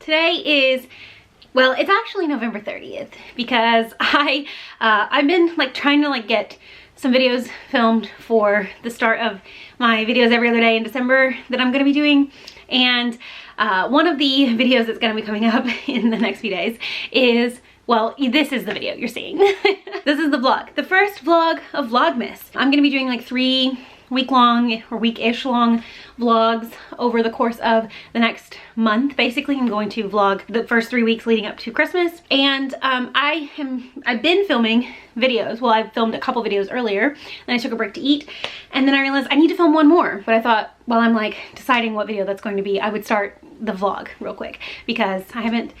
Today is, well, it's actually November 30th because I've been like trying to like get some videos filmed for the start of my videos every other day in December that I'm gonna be doing. And one of the videos that's gonna be coming up in the next few days is, well, this is the video you're seeing. This is the vlog, the first vlog of Vlogmas. I'm gonna be doing like 3 week-long or week-ish long vlogs over the course of the next month. Basically, I'm going to vlog the first 3 weeks leading up to Christmas. And I've been filming videos. Well, I filmed a couple videos earlier, then I took a break to eat, and then I realized I need to film one more. But I thought, while I'm like deciding what video that's going to be, I would start the vlog real quick because I haven't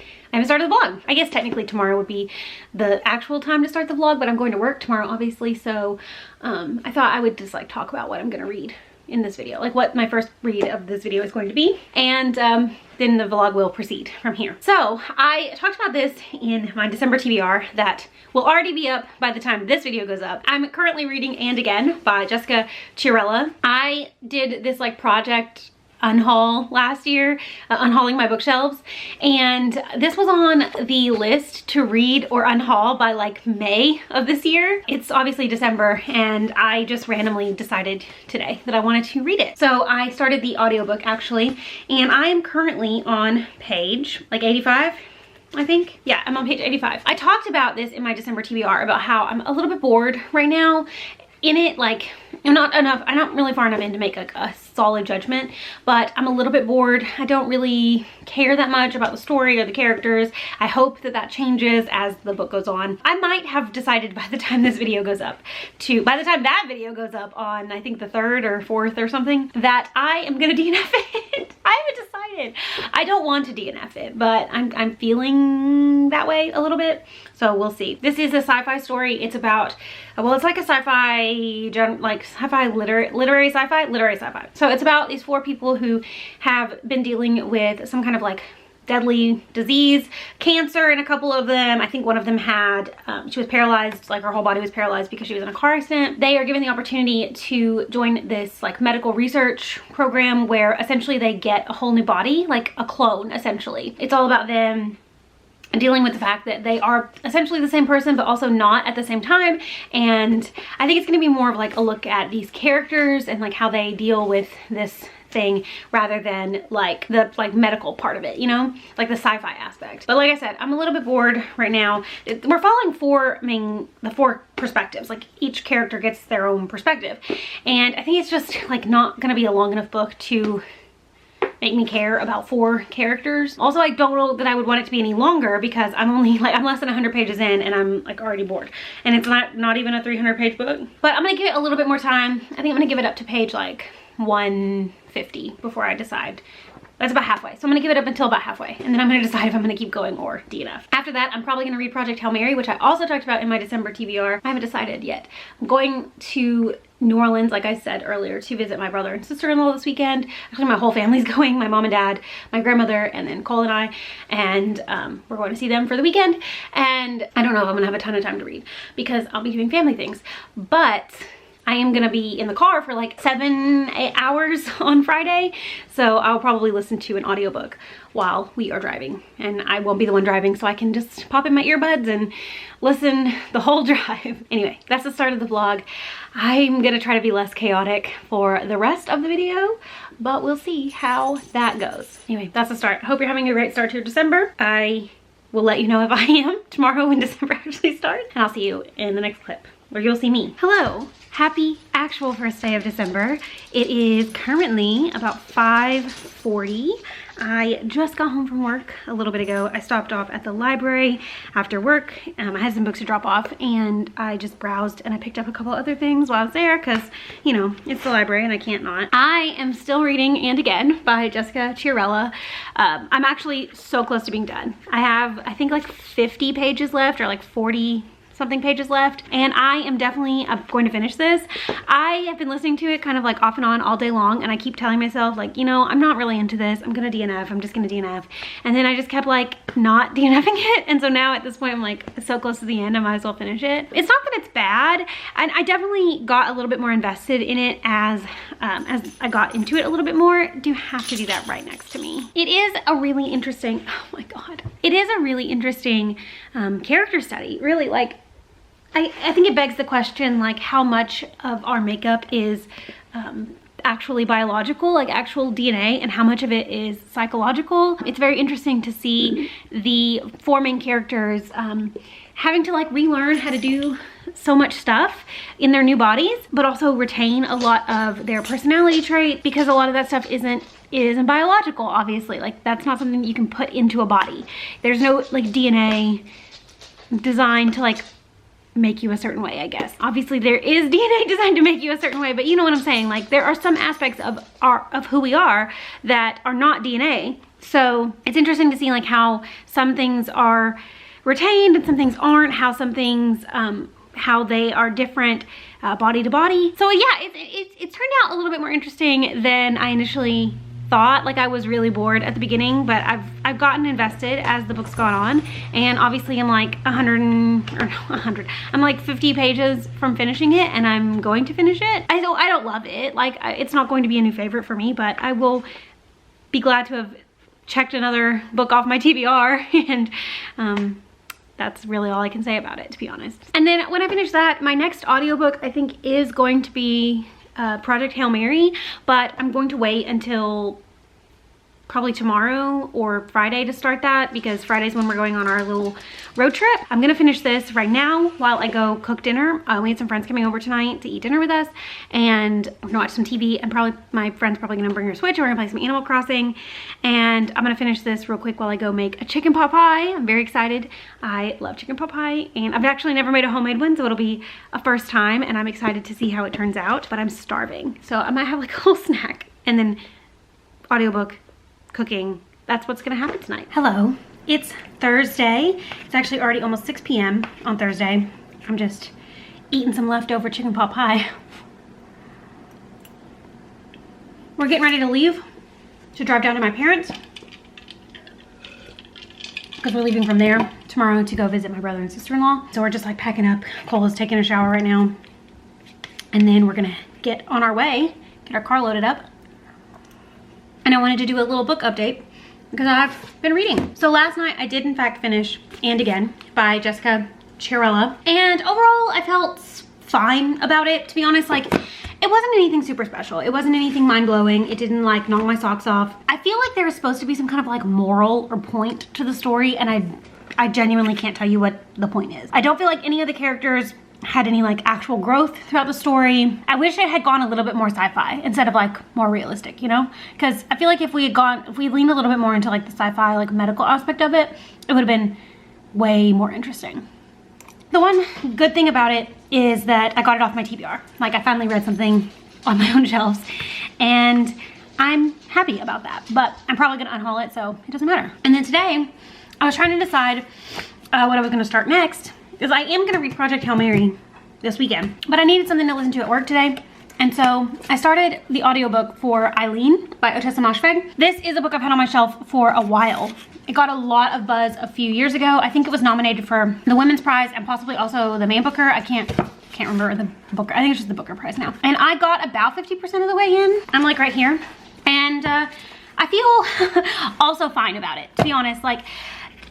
started the vlog. I guess technically tomorrow would be the actual time to start the vlog, but I'm going to work tomorrow, obviously. So I thought I would just like talk about what I'm gonna read in this video, like what my first read of this video is going to be, and then the vlog will proceed from here. So I talked about this in my December TBR that will already be up by the time this video goes up. I'm currently reading And Again by Jessica Chiarella. I did this like project unhaul last year, unhauling my bookshelves, and this was on the list to read or unhaul by like May of this year. It's obviously December, and I just randomly decided today that I wanted to read it. So I started the audiobook actually, and I am currently on page like 85. I think. Yeah, I'm on page 85. I talked about this in my December TBR about how I'm a little bit bored right now in it. Like, I'm not really far enough in to make a solid judgment, but I'm a little bit bored. I don't really care that much about the story or the characters. I hope that that changes as the book goes on. I might have decided by the time this video goes up by the time that video goes up on, I think the 3rd or 4th or something, that I am gonna DNF it. I haven't decided. I don't want to DNF it, but I'm feeling that way a little bit. So we'll see. This is a sci-fi story. It's about, well, it's like a sci-fi, like sci-fi, literary sci-fi. So it's about these 4 people who have been dealing with some kind of like deadly disease, cancer in a couple of them. I think one of them had, she was paralyzed, like her whole body was paralyzed because she was in a car accident. They are given the opportunity to join this like medical research program where essentially they get a whole new body, like a clone essentially. It's all about them dealing with the fact that they are essentially the same person but also not at the same time. And I think it's going to be more of like a look at these characters and like how they deal with this thing rather than like the medical part of it, you know, like the sci-fi aspect. But like I said, I'm a little bit bored right now. We're following the 4 perspectives, like each character gets their own perspective, and I think it's just like not gonna be a long enough book to make me care about 4 characters. Also, I don't know that I would want it to be any longer because I'm less than 100 pages in and I'm like already bored, and it's not even a 300-page book. But I'm gonna give it a little bit more time. I think I'm gonna give it up to page like 150 before I decide. That's about halfway. So I'm gonna give it up until about halfway, and then I'm gonna decide if I'm gonna keep going or DNF. After that, I'm probably gonna read Project Hail Mary, which I also talked about in my December TBR. I haven't decided yet. I'm going to New Orleans, like I said earlier, to visit my brother and sister-in-law this weekend. Actually, my whole family's going, my mom and dad, my grandmother, and then Cole and I, and we're going to see them for the weekend. And I don't know if I'm gonna have a ton of time to read because I'll be doing family things, but I am gonna be in the car for like 7-8 hours on Friday. So I'll probably listen to an audiobook while we are driving, and I won't be the one driving, so I can just pop in my earbuds and listen the whole drive. Anyway, that's the start of the vlog. I'm gonna try to be less chaotic for the rest of the video, but we'll see how that goes. Anyway, that's the start. I hope you're having a great start to your December. I will let you know if I am tomorrow when December actually starts, and I'll see you in the next clip, or you'll see me. Hello. Happy actual first day of December. It is currently about 5:40. I just got home from work a little bit ago. I stopped off at the library after work. I had some books to drop off, and I just browsed and I picked up a couple other things while I was there because, you know, it's the library and I can't not. I am still reading And Again by Jessica Chiarella. I'm actually so close to being done. I have, I think, like 50 pages left, or like 40 something pages left, and I am definitely going to finish this. I have been listening to it kind of like off and on all day long, and I keep telling myself like, you know, I'm not really into this. I'm gonna DNF. I'm just gonna DNF. And then I just kept like not DNFing it. And so now at this point, I'm like so close to the end, I might as well finish it. It's not that it's bad. And I definitely got a little bit more invested in it as I got into it a little bit more. Do have to do that right next to me. It is a really interesting, oh my God. It is a really interesting character study, really. Like, I think it begs the question, like, how much of our makeup is actually biological, like actual DNA, and how much of it is psychological. It's very interesting to see the four main characters having to like relearn how to do so much stuff in their new bodies, but also retain a lot of their personality trait, because a lot of that stuff isn't biological, obviously. Like, that's not something that you can put into a body. There's no like DNA designed to like make you a certain way, I guess. Obviously there is DNA designed to make you a certain way, but you know what I'm saying? Like, there are some aspects of who we are that are not DNA. So it's interesting to see like how some things are retained and some things aren't, how some things how they are different body to body. So yeah, it's turned out a little bit more interesting than I initially thought. Like, I was really bored at the beginning, but I've gotten invested as the book's gone on, and obviously I'm like 100, I'm like 50 pages from finishing it, and I'm going to finish it. I don't love it. Like, it's not going to be a new favorite for me, but I will be glad to have checked another book off my TBR, and that's really all I can say about it, to be honest. And then when I finish that, my next audiobook I think is going to be Project Hail Mary, but I'm going to wait until probably tomorrow or Friday to start that, because Friday's when we're going on our little road trip. I'm gonna finish this right now while I go cook dinner. We had some friends coming over tonight to eat dinner with us, and we're gonna watch some TV, and probably my friend's probably gonna bring her Switch, and we're gonna play some Animal Crossing, and I'm gonna finish this real quick while I go make a chicken pot pie. I'm very excited. I love chicken pot pie, and I've actually never made a homemade one, so it'll be a first time, and I'm excited to see how it turns out, but I'm starving. So I might have like a little snack, and then audiobook, cooking. That's what's gonna happen tonight. Hello, it's Thursday. It's actually already almost 6 p.m. on Thursday. I'm just eating some leftover chicken pot pie. We're getting ready to leave to drive down to my parents, because we're leaving from there tomorrow to go visit my brother and sister-in-law. So we're just like packing up. Cole is taking a shower right now, and then we're gonna get on our way, get our car loaded up. And I wanted to do a little book update because I've been reading. So last night I did in fact finish And Again by Jessica Chiarella. And overall I felt fine about it, to be honest. Like, it wasn't anything super special. It wasn't anything mind-blowing. It didn't like knock my socks off. I feel like there was supposed to be some kind of like moral or point to the story, and I genuinely can't tell you what the point is. I don't feel like any of the characters had any like actual growth throughout the story. I wish it had gone a little bit more sci-fi instead of like more realistic, you know? Because I feel like if we leaned a little bit more into like the sci-fi, like medical aspect of it, it would have been way more interesting. The one good thing about it is that I got it off my TBR. Like, I finally read something on my own shelves, and I'm happy about that. But I'm probably gonna unhaul it, so it doesn't matter. And then today, I was trying to decide what I was gonna start next, because I am gonna read Project Hail Mary this weekend, but I needed something to listen to at work today. And so I started the audiobook for Eileen by Ottessa Moshfegh. This is a book I've had on my shelf for a while. It got a lot of buzz a few years ago. I think it was nominated for the Women's Prize and possibly also the Man Booker. I can't remember the Booker. I think it's just the Booker Prize now. And I got about 50% of the way in. I'm like right here. And I feel also fine about it, to be honest. Like,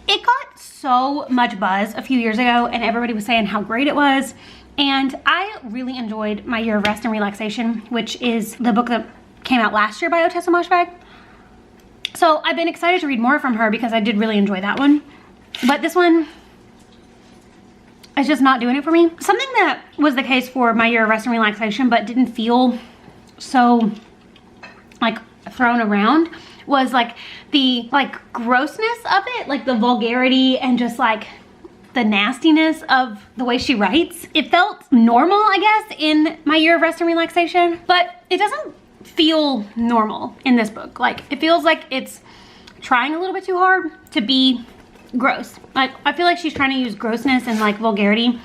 it got so much buzz a few years ago, and everybody was saying how great it was. And I really enjoyed My Year of Rest and Relaxation, which is the book that came out last year by Ottessa Moshfegh. So I've been excited to read more from her because I did really enjoy that one. But this one is just not doing it for me. Something that was the case for My Year of Rest and Relaxation but didn't feel so like thrown around was like the grossness of it, like the vulgarity and just like the nastiness of the way she writes. It felt normal, I guess, in My Year of Rest and Relaxation, but it doesn't feel normal in this book. Like, it feels like it's trying a little bit too hard to be gross. Like, I feel like she's trying to use grossness and like vulgarity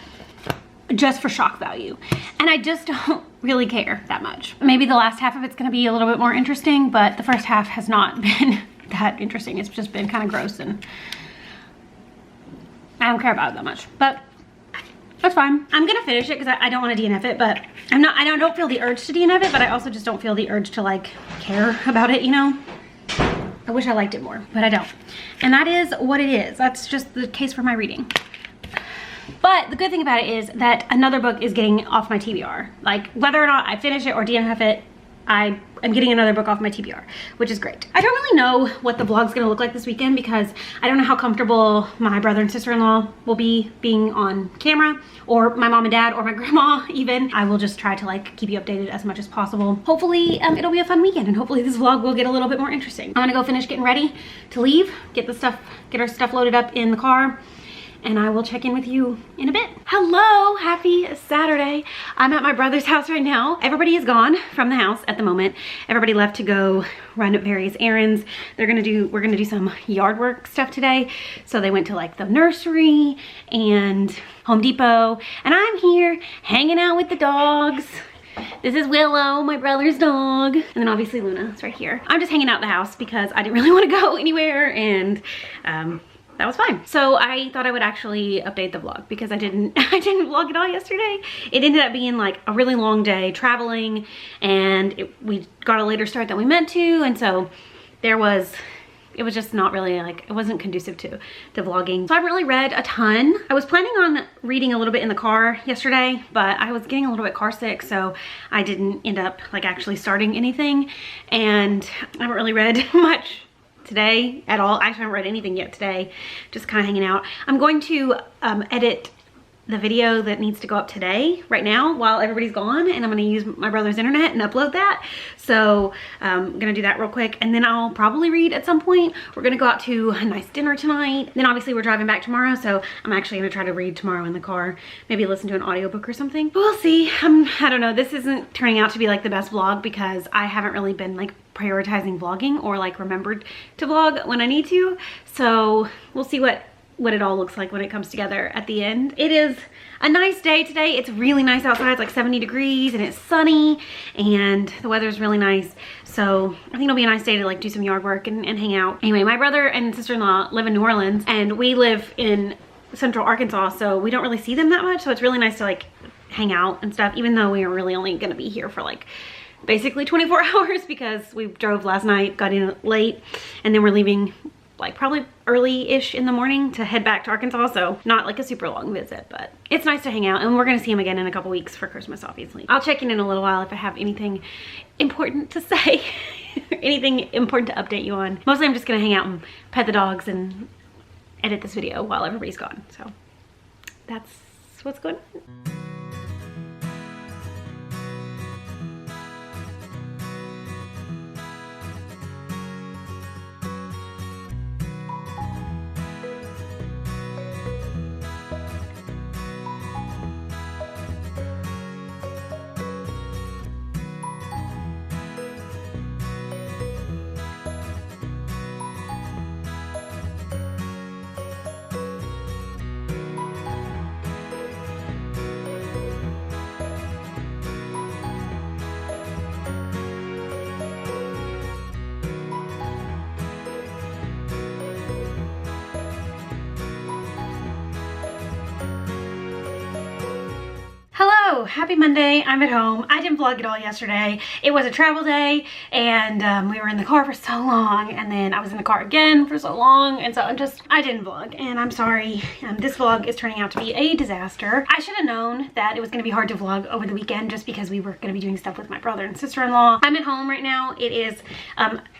just for shock value. And I just don't really care that much. Maybe the last half of it's gonna be a little bit more interesting, but the first half has not been that interesting. It's just been kind of gross and I don't care about it that much, but that's fine. I'm gonna finish it because I don't want to DNF it, but I don't feel the urge to DNF it, but I also just don't feel the urge to like care about it, you know? I wish I liked it more, but I don't. And that is what it is. That's just the case for my reading. But the good thing about it is that another book is getting off my TBR. Like whether or not I finish it or DNF it, I'm getting another book off my TBR, which is great. I don't really know what the vlog's gonna look like this weekend because I don't know how comfortable my brother and sister-in-law will be being on camera, or my mom and dad, or my grandma even. I will just try to like keep you updated as much as possible. Hopefully it'll be a fun weekend, and hopefully this vlog will get a little bit more interesting. I'm gonna go finish getting ready to leave, get our stuff loaded up in the car, and I will check in with you in a bit. Hello, happy Saturday. I'm at my brother's house right now. Everybody is gone from the house at the moment. Everybody left to go run various errands. We're gonna do some yard work stuff today. So they went to like the nursery and Home Depot, and I'm here hanging out with the dogs. This is Willow, my brother's dog. And then obviously Luna is right here. I'm just hanging out in the house because I didn't really want to go anywhere, and that was fine. So I thought I would actually update the vlog because I didn't vlog at all yesterday. It ended up being like a really long day traveling, and we got a later start than we meant to, and so it was just not really like, it wasn't conducive to vlogging. So I haven't really read a ton. I was planning on reading a little bit in the car yesterday, but I was getting a little bit car sick, so I didn't end up like actually starting anything, and I haven't really read much today at all. I actually haven't read anything yet today, just kind of hanging out. I'm going to edit the video that needs to go up today, right now, while everybody's gone, and I'm gonna use my brother's internet and upload that. So I'm gonna do that real quick, and then I'll probably read at some point. We're gonna go out to a nice dinner tonight. Then obviously we're driving back tomorrow, so I'm actually gonna try to read tomorrow in the car, maybe listen to an audiobook or something. We'll see. I don't know. This isn't turning out to be like the best vlog because I haven't really been like prioritizing vlogging or like remembered to vlog when I need to. So we'll see what it all looks like when it comes together at the end. It is a nice day today. It's really nice outside. It's like 70 degrees and it's sunny and the weather's really nice. So I think it'll be a nice day to like do some yard work and hang out. Anyway, my brother and sister-in-law live in New Orleans, and we live in central Arkansas, so we don't really see them that much. So it's really nice to like hang out and stuff, even though we are really only gonna be here for like basically 24 hours because we drove last night, got in late, and then we're leaving like probably early-ish in the morning to head back to Arkansas, so not like a super long visit, but it's nice to hang out, and we're gonna see him again in a couple weeks for Christmas, obviously. I'll check in a little while if I have anything important to say, anything important to update you on. Mostly I'm just gonna hang out and pet the dogs and edit this video while everybody's gone, so that's what's going on. Hello, happy Monday. I'm at home. I didn't vlog at all yesterday. It was a travel day, and we were in the car for so long, and then I was in the car again for so long, and so I didn't vlog, and I'm sorry. This vlog is turning out to be a disaster. I should have known that it was going to be hard to vlog over the weekend just because we were going to be doing stuff with my brother and sister-in-law. I'm at home right now. It is,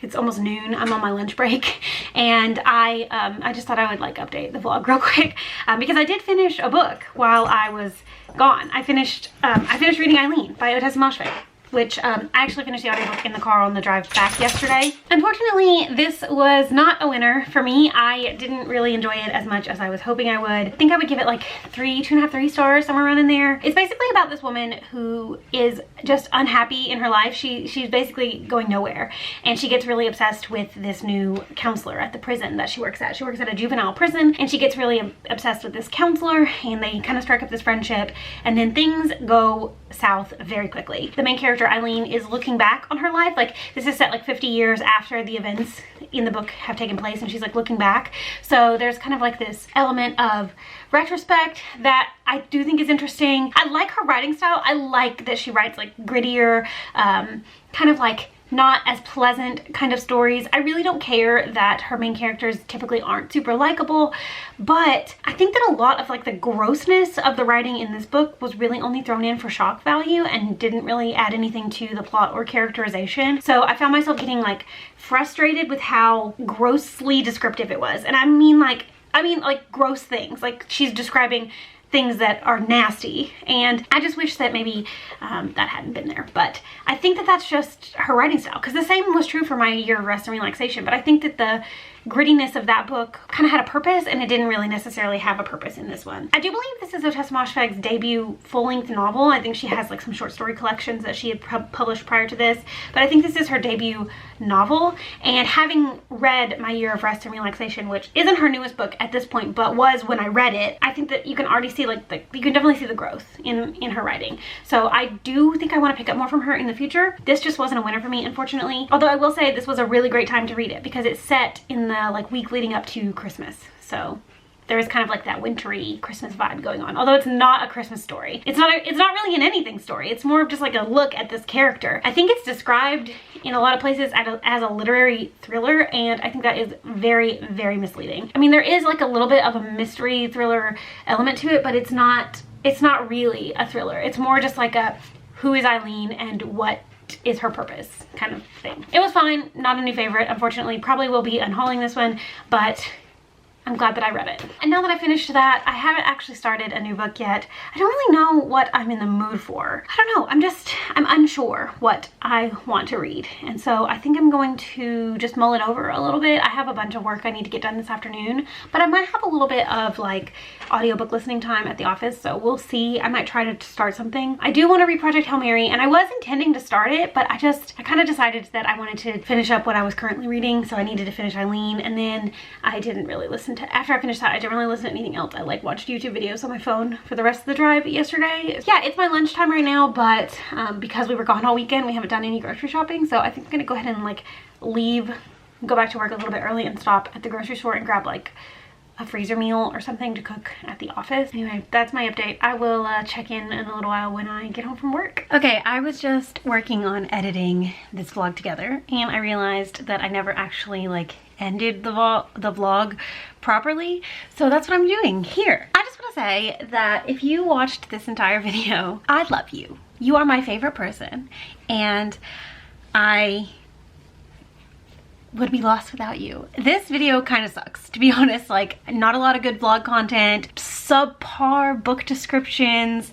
it's almost noon. I'm on my lunch break, and I just thought I would like update the vlog real quick because I did finish a book while I was gone. I finished reading Eileen by Otessa Moshfegh. which I actually finished the audiobook in the car on the drive back yesterday. Unfortunately, this was not a winner for me. I didn't really enjoy it as much as I was hoping I would. I think I would give it like 2.5, 3 stars, somewhere around in there. It's basically about this woman who is just unhappy in her life. She's basically going nowhere, and she gets really obsessed with this new counselor at the prison that she works at. She works at a juvenile prison, and she gets really obsessed with this counselor, and they kind of strike up this friendship, and then things go south very quickly. The main character, Eileen, is looking back on her life. Like, this is set like 50 years after the events in the book have taken place, and she's like looking back. So there's kind of like this element of retrospect that I do think is interesting. I like her writing style. I like that she writes like grittier, kind of like not as pleasant kind of stories. I really don't care that her main characters typically aren't super likable, but I think that a lot of like the grossness of the writing in this book was really only thrown in for shock value and didn't really add anything to the plot or characterization. So I found myself getting like frustrated with how grossly descriptive it was. And I mean like gross things. Like, she's describing things that are nasty, and I just wish that maybe that hadn't been there. But I think that that's just her writing style, because the same was true for My Year of Rest and Relaxation, but I think that the grittiness of that book kind of had a purpose, and it didn't really necessarily have a purpose in this one. I do believe this is Ottessa Moshfegh's debut full-length novel. I think she has like some short story collections that she had published prior to this, but I think this is her debut novel. And having read My Year of Rest and Relaxation, which isn't her newest book at this point, but was when I read it, I think that you can already see like you can definitely see the growth in her writing. So I do think I want to pick up more from her in the future. This just wasn't a winner for me, unfortunately. Although I will say this was a really great time to read it, because it's set in the like week leading up to Christmas. So there is kind of like that wintry Christmas vibe going on. Although it's not a Christmas story. It's not really an anything story. It's more of just like a look at this character. I think it's described in a lot of places as a literary thriller, and I think that is very, very misleading. I mean, there is like a little bit of a mystery thriller element to it, but it's not really a thriller. It's more just like a who is Eileen and what is her purpose kind of thing. It was fine, not a new favorite, unfortunately. Probably will be unhauling this one, but I'm glad that I read it. And now that I finished that, I haven't actually started a new book yet. I don't really know what I'm in the mood for. I don't know, I'm unsure what I want to read. And so I think I'm going to just mull it over a little bit. I have a bunch of work I need to get done this afternoon, but I might have a little bit of like audiobook listening time at the office, so we'll see. I might try to start something. I do want to read Project Hail Mary, and I was intending to start it, but I kind of decided that I wanted to finish up what I was currently reading, so I needed to finish Eileen, and then I didn't really listen to, after I finished that, I didn't really listen to anything else. I like watched YouTube videos on my phone for the rest of the drive yesterday. Yeah, it's my lunchtime right now, but because we were gone all weekend, we haven't done any grocery shopping, so I think I'm gonna go ahead and like go back to work a little bit early and stop at the grocery store and grab like a freezer meal or something to cook at the office. Anyway, that's my update. I will check in a little while when I get home from work. Okay, I was just working on editing this vlog together, and I realized that I never actually like ended the vlog properly, so that's what I'm doing here. I just want to say that if you watched this entire video, I love you. You are my favorite person, and I would be lost without you. This video kind of sucks, to be honest. Like, not a lot of good vlog content, subpar book descriptions,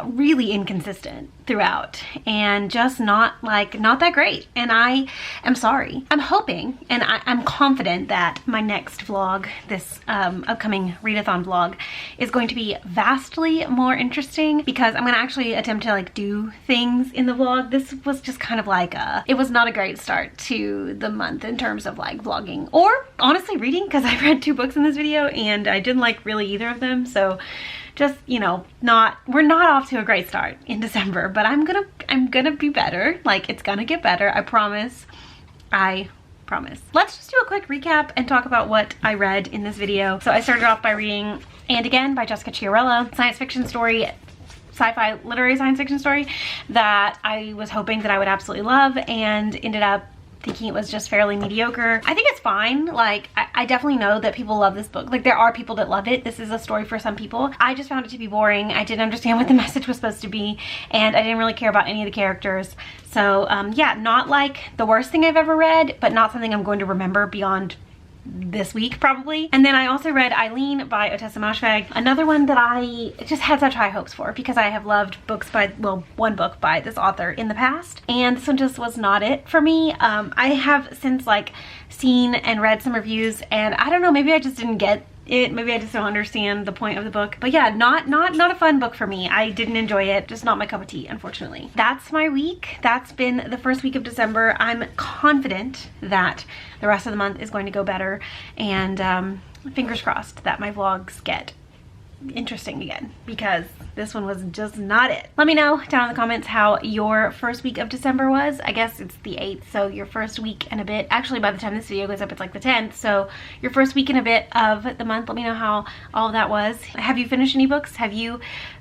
really inconsistent throughout, and just not that great, and I am sorry. I'm hoping, and I'm confident that my next vlog, this upcoming readathon vlog, is going to be vastly more interesting, because I'm gonna actually attempt to like do things in the vlog. This was just kind of like it was not a great start to the month in terms of like vlogging, or honestly reading, because I read 2 books in this video and I didn't like really either of them. So just, you know, we're not off to a great start in December, but I'm gonna be better. Like, it's gonna get better, I promise. I promise. Let's just do a quick recap and talk about what I read in this video. So I started off by reading And Again by Jessica Chiarella, science fiction story, sci-fi literary science fiction story that I was hoping that I would absolutely love, and ended up thinking it was just fairly mediocre. I think it's fine. Like, I definitely know that people love this book. Like, there are people that love it. This is a story for some people. I just found it to be boring. I didn't understand what the message was supposed to be, and I didn't really care about any of the characters. So yeah, not like the worst thing I've ever read, but not something I'm going to remember beyond this week probably. And then I also read Eileen by Otessa Moshfegh, another one that I just had such high hopes for because I have loved books by, well, one book by this author in the past, and this one just was not it for me. I have since like seen and read some reviews, and I don't know, maybe I just didn't get it, maybe I just don't understand the point of the book. But yeah, not a fun book for me. I didn't enjoy it, just not my cup of tea, unfortunately. That's my week. That's been the first week of December. I'm confident that the rest of the month is going to go better, and fingers crossed that my vlogs get interesting again, because this one was just not it. Let me know down in the comments how your first week of December was. I guess it's the 8th, so your first week and a bit. Actually, by the time this video goes up, it's like the 10th, so your first week and a bit of the month. Let me know how all of that was. Have you finished any books? Have you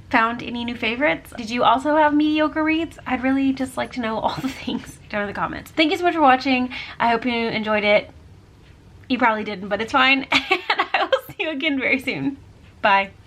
found any new favorites? Did you also have mediocre reads? I'd really just like to know all the things down in the comments. Thank you so much for watching. I hope you enjoyed it. You probably didn't, but it's fine. And I will see you again very soon. Bye.